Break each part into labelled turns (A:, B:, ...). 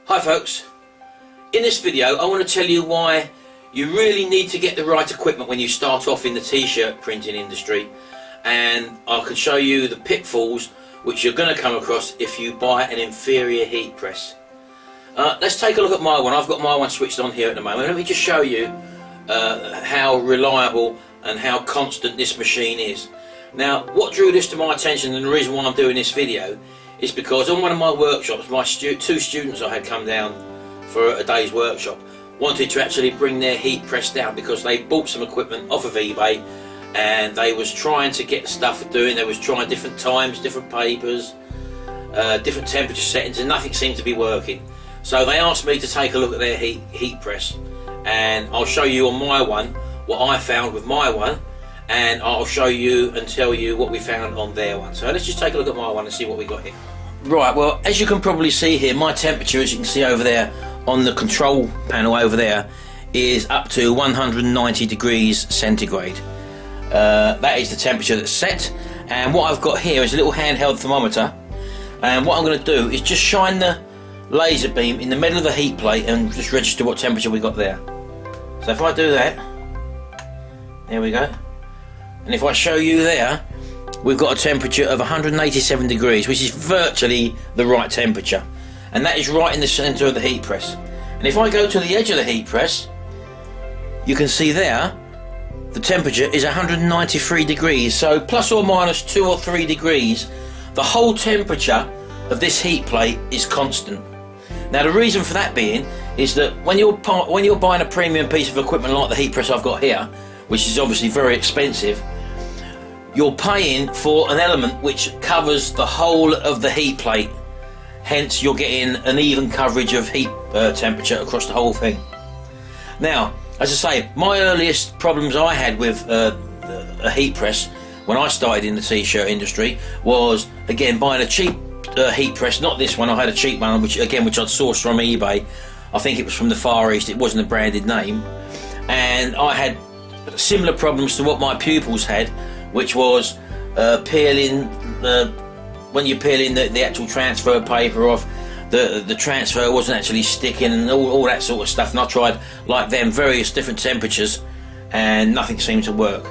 A: Hi folks, in this video I want to tell you why you really need to get the right equipment when you start off in the t-shirt printing industry, and I can show you the pitfalls which you're going to come across if you buy an inferior heat press. Let's take a look at my one. I've got my one switched on here at the moment. Let me just show you how reliable and how constant this machine is. Now, what drew this to my attention and the reason why I'm doing this video is because on one of my workshops, my two students I had come down for a day's workshop wanted to actually bring their heat press down because they bought some equipment off of eBay and they was trying to get stuff doing. They was trying different times, different papers, different temperature settings, and nothing seemed to be working. So they asked me to take a look at their heat press, and I'll show you on my one what I found with my one, and I'll show you and tell you what we found on their one. So let's just take a look at my one and see what we got here. Right, well, as you can probably see here, my temperature, as you can see over there on the control panel over there, is up to 190 degrees centigrade. That is the temperature that's set, and what I've got here is a little handheld thermometer, and what I'm going to do is just shine the laser beam in the middle of the heat plate and just register what temperature we got there. So if I do that, there we go. And if I show you there, we've got a temperature of 187 degrees, which is virtually the right temperature. And that is right in the centre of the heat press. And if I go to the edge of the heat press, you can see there, the temperature is 193 degrees. So plus or minus 2 or 3 degrees, the whole temperature of this heat plate is constant. Now the reason for that being is that when you're buying a premium piece of equipment like the heat press I've got here, which is obviously very expensive, you're paying for an element which covers the whole of the heat plate. Hence you're getting an even coverage of heat temperature across the whole thing. Now, as I say, my earliest problems I had with a heat press when I started in the t-shirt industry was, again, buying a cheap heat press. Not this one, I had a cheap one which I'd sourced from eBay. I think it was from the Far East, it wasn't a branded name, and I had similar problems to what my pupils had, which was peeling, when you're peeling the actual transfer paper off, the transfer wasn't actually sticking and all that sort of stuff. And I tried, like them, various different temperatures and nothing seemed to work.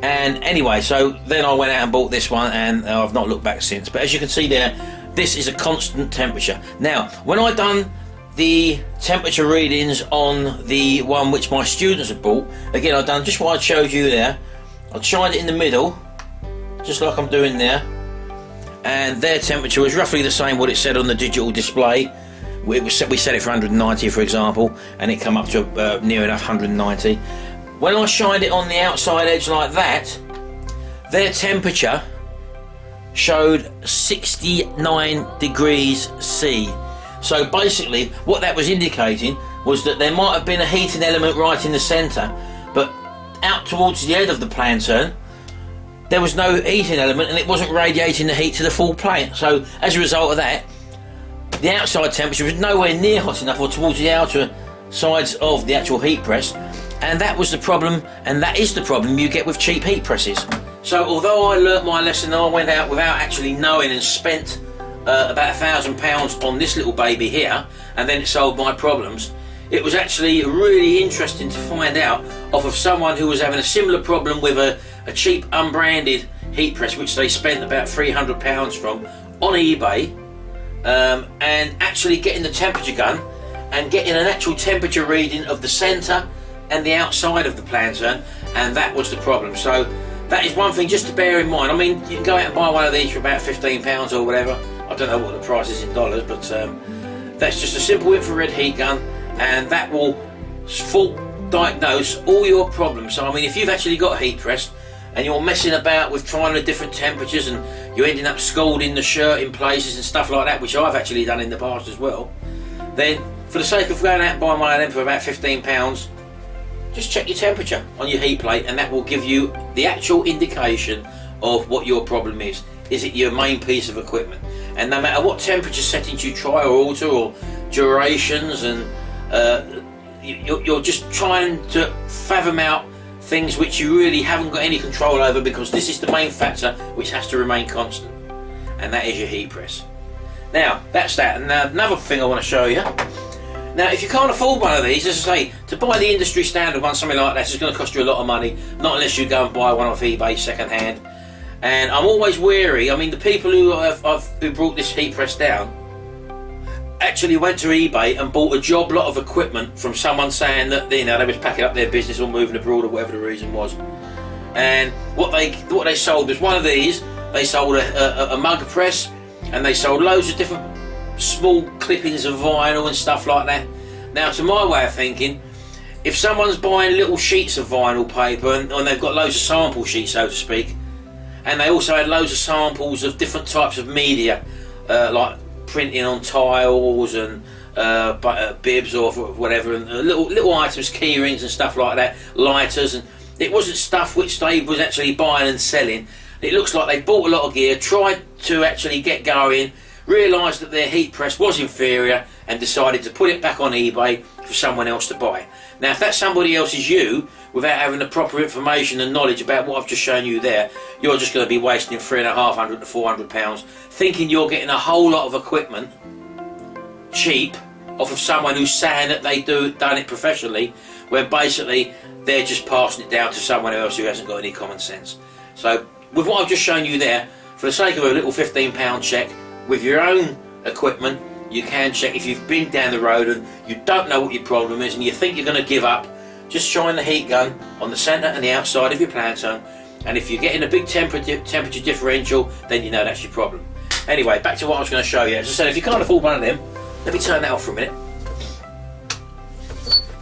A: And anyway, so then I went out and bought this one, and I've not looked back since. But as you can see there, this is a constant temperature. Now, when I done the temperature readings on the one which my students had bought, again, I've done just what I showed you there. I shined it in the middle, just like I'm doing there, and their temperature was roughly the same what it said on the digital display. We set it for 190, for example, and it come up to near enough 190. When I shined it on the outside edge like that, their temperature showed 69 degrees C. So basically what that was indicating was that there might have been a heating element right in the centre, but out towards the end of the planturn there was no heating element and it wasn't radiating the heat to the full plate. So as a result of that, the outside temperature was nowhere near hot enough, or towards the outer sides of the actual heat press, and that was the problem, and that is the problem you get with cheap heat presses. So although I learnt my lesson, I went out without actually knowing and spent about £1,000 on this little baby here, and then it solved my problems. It was actually really interesting to find out off of someone who was having a similar problem with a cheap unbranded heat press, which they spent about £300 from on eBay, and actually getting the temperature gun and getting an actual temperature reading of the centre and the outside of the planturn, and that was the problem. So that is one thing just to bear in mind. I mean, you can go out and buy one of these for about £15 or whatever. I don't know what the price is in dollars, but that's just a simple infrared heat gun, and that will full diagnose all your problems. So I mean, if you've actually got a heat press and you're messing about with trying the different temperatures and you're ending up scalding the shirt in places and stuff like that, which I've actually done in the past as well, then for the sake of going out and buying one of them for about £15, just check your temperature on your heat plate, and that will give you the actual indication of what your problem is. Is it your main piece of equipment? And no matter what temperature settings you try or alter, or durations, and you're just trying to fathom out things which you really haven't got any control over, because this is the main factor which has to remain constant, and that is your heat press. Now that's that. And another thing I want to show you. Now if you can't afford one of these, as I say, to buy the industry standard one, something like this, is going to cost you a lot of money, not unless you go and buy one off eBay second hand. And I'm always wary. I mean, the people who brought this heat press down actually went to eBay and bought a job lot of equipment from someone saying that, you know, they was packing up their business or moving abroad or whatever the reason was. And what they sold was one of these. They sold a mug press, and they sold loads of different small clippings of vinyl and stuff like that. Now, to my way of thinking, if someone's buying little sheets of vinyl paper and they've got loads of sample sheets, so to speak, and they also had loads of samples of different types of media, like printing on tiles and bibs or whatever, and little items, key rings and stuff like that, lighters, and it wasn't stuff which they was actually buying and selling. It looks like they bought a lot of gear, tried to actually get going, realised that their heat press was inferior, and decided to put it back on eBay for someone else to buy. Now, if that somebody else is you, without having the proper information and knowledge about what I've just shown you there, you're just going to be wasting £350 to £400 thinking you're getting a whole lot of equipment cheap off of someone who's saying that they done it professionally, when basically they're just passing it down to someone else who hasn't got any common sense. So with what I've just shown you there, for the sake of a little £15 check with your own equipment, you can check. If you've been down the road and you don't know what your problem is and you think you're going to give up, just shine the heat gun on the centre and the outside of your plantone, and if you're getting a big temperature differential, then you know that's your problem. Anyway, back to what I was going to show you. As I said, if you can't afford one of them, let me turn that off for a minute.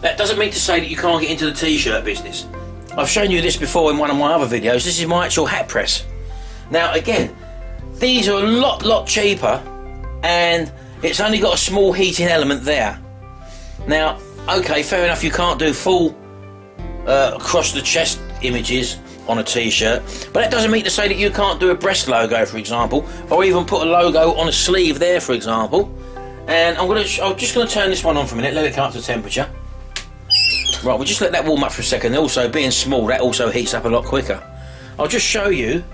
A: That doesn't mean to say that you can't get into the t-shirt business. I've shown you this before in one of my other videos. This is my actual hat press. Now again, these are a lot cheaper, and it's only got a small heating element there. Now, okay, fair enough, you can't do full across the chest images on a t-shirt, but that doesn't mean to say that you can't do a breast logo, for example, or even put a logo on a sleeve there, for example. And I'm just going to turn this one on for a minute, let it come up to temperature. Right, we'll just let that warm up for a second. Also, being small, that also heats up a lot quicker. I'll just show you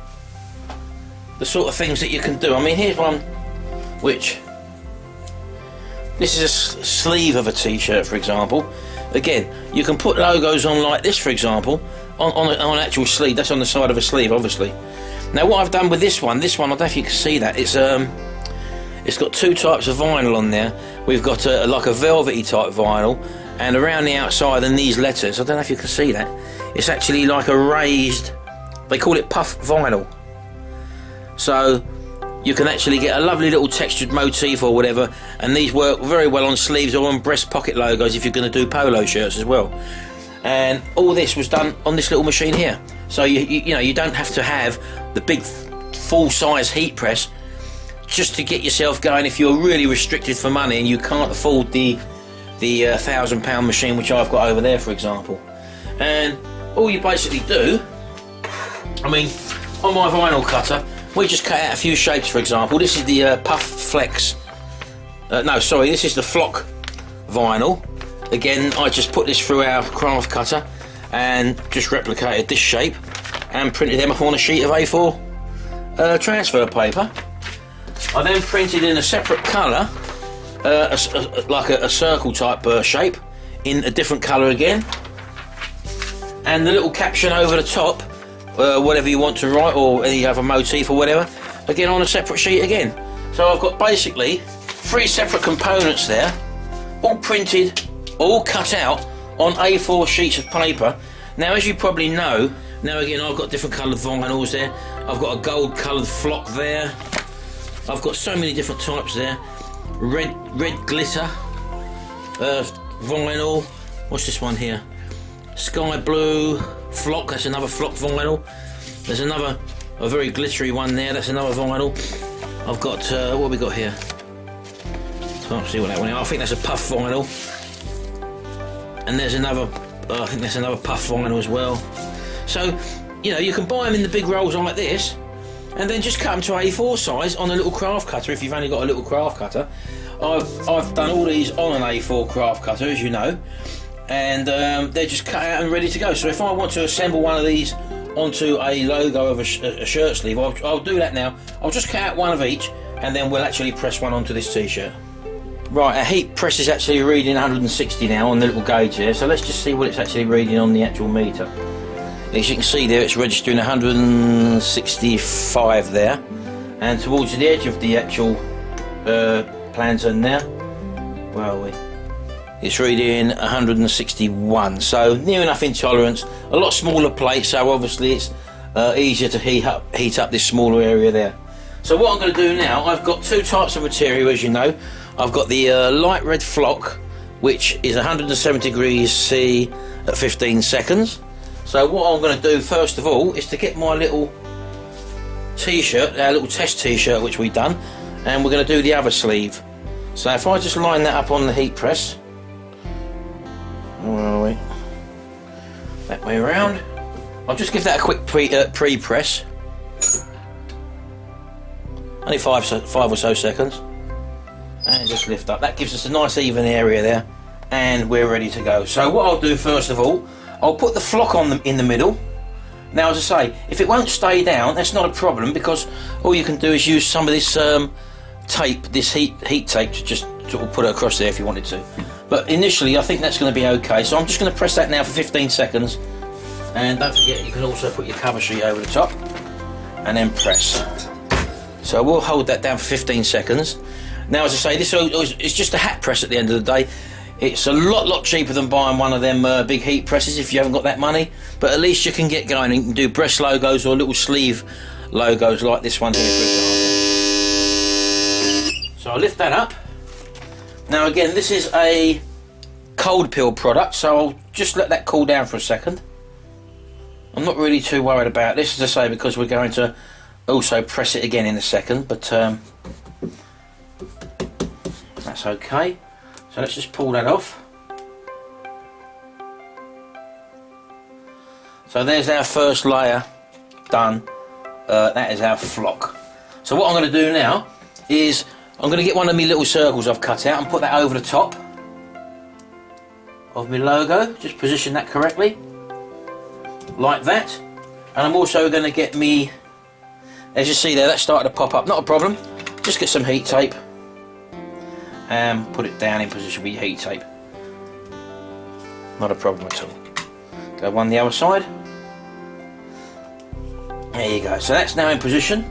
A: the sort of things that you can do. I mean, here's one which, this is a sleeve of a t-shirt, for example. Again, you can put logos on like this, for example, on an actual sleeve. That's on the side of a sleeve, obviously. Now, what I've done with this one, I don't know if you can see that. It's got two types of vinyl on there. We've got like a velvety type vinyl, and around the outside and these letters, I don't know if you can see that, it's actually like a raised, they call it puff vinyl. So you can actually get a lovely little textured motif or whatever, and these work very well on sleeves or on breast pocket logos if you're going to do polo shirts as well. And all this was done on this little machine here. So you know, you don't have to have the big full-size heat press just to get yourself going if you're really restricted for money and you can't afford the £1,000 machine which I've got over there, for example. And all you basically do, I mean, on my vinyl cutter, we just cut out a few shapes. For example, this is the Puff Flex. No, sorry, this is the Flock vinyl. Again, I just put this through our craft cutter and just replicated this shape and printed them up on a sheet of A4 transfer paper. I then printed in a separate colour, like a circle type shape, in a different colour again, and the little caption over the top, whatever you want to write, or any other motif or whatever, again on a separate sheet again. So I've got basically 3 separate components there, all printed, all cut out on A4 sheets of paper. Now, as you probably know, now again I've got different coloured vinyls there. I've got a gold coloured Flock there. I've got so many different types there. Red glitter vinyl. What's this one here? Sky blue Flock. That's another Flock vinyl. There's a very glittery one there. That's another vinyl. I've got what have we got here? Can't see what that one is. I think that's a Puff vinyl. And there's another. I think that's another Puff vinyl as well. So, you know, you can buy them in the big rolls like this, and then just cut them to A4 size on a little craft cutter if you've only got a little craft cutter. I've done all these on an A4 craft cutter, as you know, and they're just cut out and ready to go. So if I want to assemble one of these onto a logo of a shirt sleeve, I'll do that now. I'll just cut out one of each and then we'll actually press one onto this t-shirt. Right, our heat press is actually reading 160 now on the little gauge there, so let's just see what it's actually reading on the actual meter. As you can see there, it's registering 165 there, and towards the edge of the actual plantain there, where are we? It's reading 161, so near enough in tolerance. A lot smaller plate, so obviously it's easier to heat up this smaller area there. So what I'm going to do now, I've got two types of material, as you know. I've got the light red flock, which is 170 degrees C at 15 seconds. So what I'm going to do first of all is to get my little t-shirt, our little test t-shirt which we've done, and we're going to do the other sleeve. So if I just line that up on the heat press, where are we? That way around. I'll just give that a quick pre-press. Only five or so seconds. And just lift up. That gives us a nice even area there, and we're ready to go. So what I'll do first of all, I'll put the flock on in the middle. Now, as I say, if it won't stay down, that's not a problem, because all you can do is use some of this tape, this heat tape, to just sort of put it across there if you wanted to. But initially, I think that's going to be okay. So I'm just going to press that now for 15 seconds. And don't forget, you can also put your cover sheet over the top and then press. So we'll hold that down for 15 seconds. Now, as I say, this is just a hat press at the end of the day. It's a lot cheaper than buying one of them big heat presses if you haven't got that money. But at least you can get going and you can do breast logos or little sleeve logos like this one here, for example. So I'll lift that up. Now again, this is a cold peel product, so I'll just let that cool down for a second. I'm not really too worried about this, as I say, because we're going to also press it again in a second, but that's okay. So let's just pull that off. So there's our first layer done. That is our flock. So what I'm going to do now is I'm going to get one of my little circles I've cut out and put that over the top of my logo. Just position that correctly, like that. And I'm also going to get me, as you see there, that started to pop up. Not a problem. Just get some heat tape and put it down in position with your heat tape. Not a problem at all. Go one the other side. There you go. So that's now in position,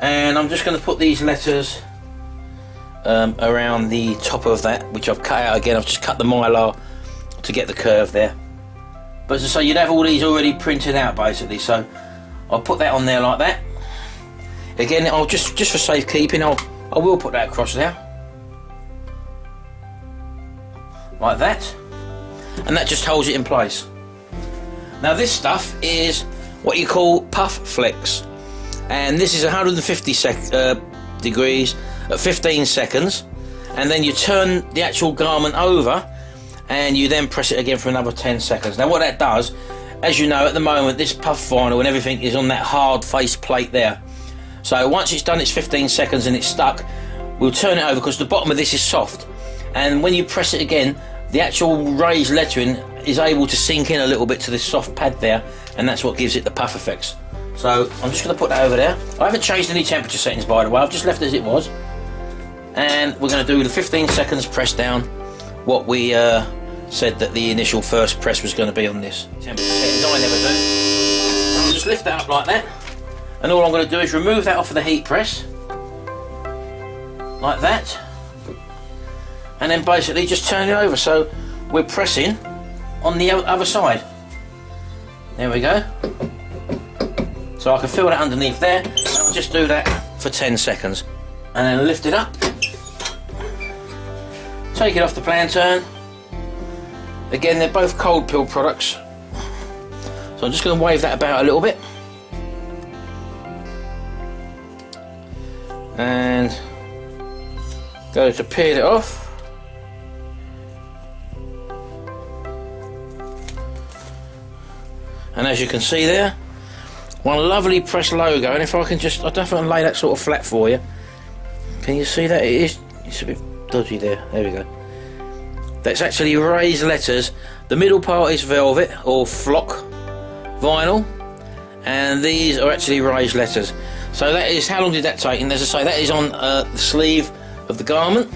A: and I'm just going to put these letters around the top of that, which I've cut out again. I've just cut the mylar to get the curve there. But as I say, you'd have all these already printed out basically, so I'll put that on there like that. Again, I'll just for safekeeping, I will put that across there like that, and that just holds it in place. Now this stuff is what you call puff flex, and this is 150 degrees at 15 seconds, and then you turn the actual garment over and you then press it again for another 10 seconds. Now what that does, as you know, at the moment this puff vinyl and everything is on that hard face plate there. So once it's done its 15 seconds and it's stuck, we'll turn it over because the bottom of this is soft, and when you press it again, the actual raised lettering is able to sink in a little bit to this soft pad there, and that's what gives it the puff effects. So I'm just going to put that over there. I haven't changed any temperature settings, by the way. I've just left it as it was, and we're going to do the 15 seconds press down, what we said that the initial first press was going to be on this. Temperature settings I never do. I'll just lift that up like that, and all I'm going to do is remove that off of the heat press like that, and then basically just turn it over, so we're pressing on the other side. There we go. So I can feel that underneath there, and I'll just do that for 10 seconds and then lift it up, take it off the plantain. Again, they're both cold peel products, so I'm just going to wave that about a little bit and go to peel it off. And as you can see there, one lovely pressed logo, and if I can just, I don't know if I can lay that sort of flat for you. Can you see that? It's a bit dodgy there. There we go. That's actually raised letters. The middle part is velvet or flock vinyl, and these are actually raised letters. So that is, how long did that take? And as I say, that is on the sleeve of the garment.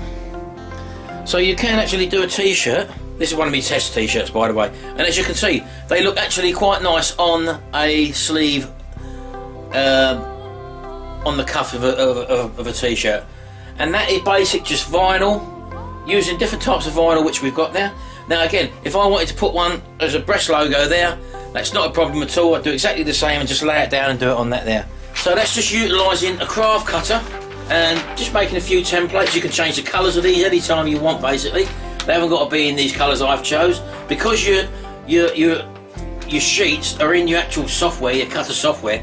A: So you can actually do a t-shirt. This is one of my test t-shirts, by the way, and as you can see, they look actually quite nice on a sleeve, on the cuff of a t-shirt. And that is basic, just vinyl, using different types of vinyl which we've got there. Now again, if I wanted to put one as a breast logo there, that's not a problem at all. I'd do exactly the same and just lay it down and do it on that there. So that's just utilising a craft cutter and just making a few templates. You can change the colours of these anytime you want, basically. They haven't got to be in these colours I've chose, because your sheets are in your actual software, your cutter software.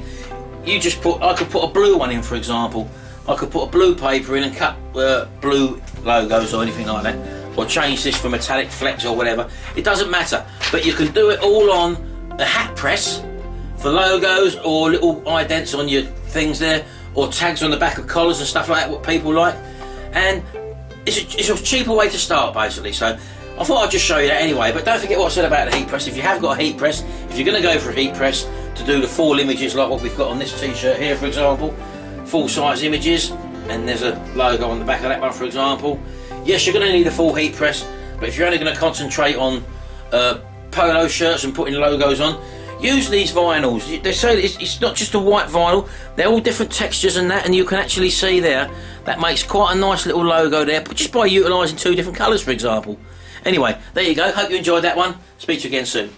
A: You just put, I could put a blue one in, for example. I could put a blue paper in and cut blue logos or anything like that, or change this for metallic flex or whatever. It doesn't matter, but you can do it all on a hat press for logos or little idents on your things there, or tags on the back of collars and stuff like that, what people like. And it's a cheaper way to start, basically. So I thought I'd just show you that anyway. But don't forget what I said about the heat press. If you have got a heat press, if you're going to go for a heat press to do the full images like what we've got on this t-shirt here, for example, full size images, and there's a logo on the back of that one, for example. Yes, you're going to need a full heat press, but if you're only going to concentrate on polo shirts and putting logos on, use these vinyls. They say it's not just a white vinyl, they're all different textures and that, and you can actually see there, that makes quite a nice little logo there, but just by utilising two different colours, for example. Anyway, there you go. Hope you enjoyed that one. Speak to you again soon.